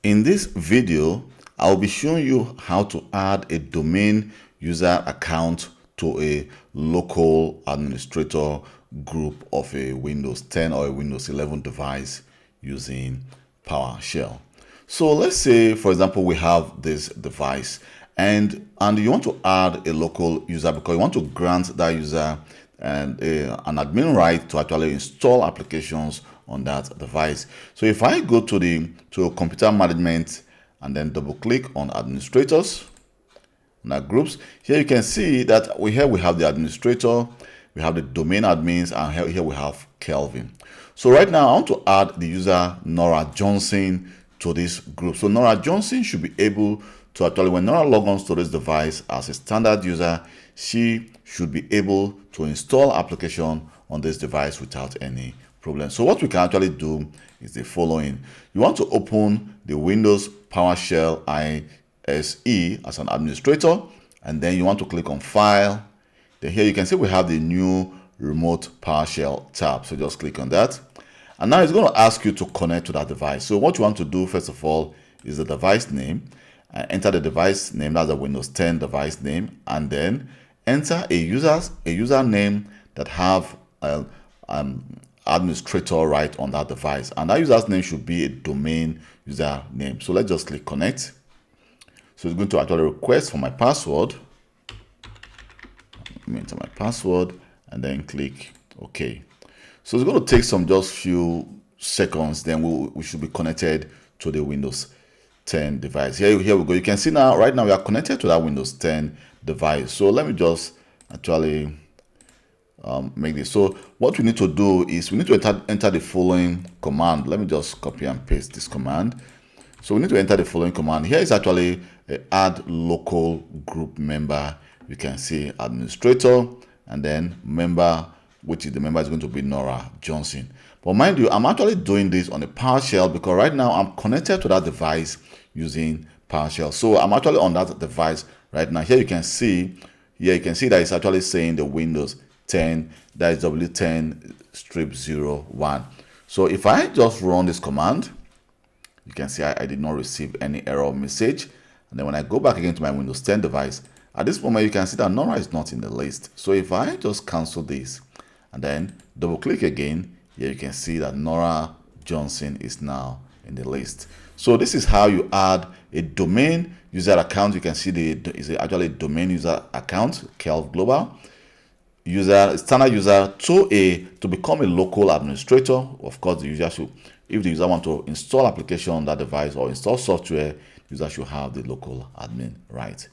In this video, I'll be showing you how to add a domain user account to a local administrator group of a Windows 10 or a Windows 11 device using PowerShell. So let's say, for example, we have this device and you want to add a local user because you want to grant that user an admin right to actually install applications on that device. So if I go to computer management and then double click on administrators, now groups, here you can see that we have the administrator, we have the domain admins, and here we have Kelvin. So right now I want to add the user Nora Johnson to this group. So Nora Johnson should be able to actually, when Nora logs to this device as a standard user, she should be able to install application on this device without any problem. So what we can actually do is the following. You want to open the Windows PowerShell ISE as an administrator, and then you want to click on File. Then here you can see we have the new Remote PowerShell tab. So just click on that. And now it's going to ask you to connect to that device. So what you want to do first of all is the device name. Enter the device name, that's the Windows 10 device name, and then enter a username that have administrator right on that device, and that user's name should be a domain user name. So let's just click connect. So it's going to actually request for my password. Let me enter my password and then click OK. So it's going to take just few seconds, then we should be connected to the Windows 10 device. Here we go. You can see now, right now we are connected to that Windows 10 device. So let me just actually make this. So what we need to do is we need to enter the following command. Let me just copy and paste this command. So we need to enter the following command. Here is actually add local group member. You can see administrator and then member, which is the member is going to be Nora Johnson. But mind you, I'm actually doing this on a PowerShell because right now I'm connected to that device using PowerShell. So I'm actually on that device right now. Here you can see that it's actually saying the Windows 10, that is W10-01. So if I just run this command, you can see I did not receive any error message. And then when I go back again to my Windows 10 device, at this moment you can see that Nora is not in the list. So if I just cancel this and then double click again, here you can see that Nora Johnson is now in the list. So this is how you add a domain user account. You can see is actually a domain user account, Kelv Global user, standard user, to become a local administrator. Of course, the user should, if the user want to install application on that device or install software, the user should have the local admin right.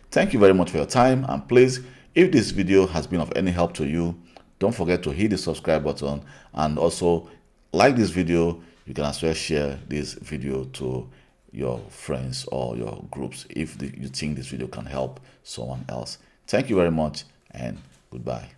Thank you very much for your time, and please, if this video has been of any help to you, don't forget to hit the subscribe button and also like this video. You can as well share this video to your friends or your groups if you think this video can help someone else. Thank you very much and goodbye.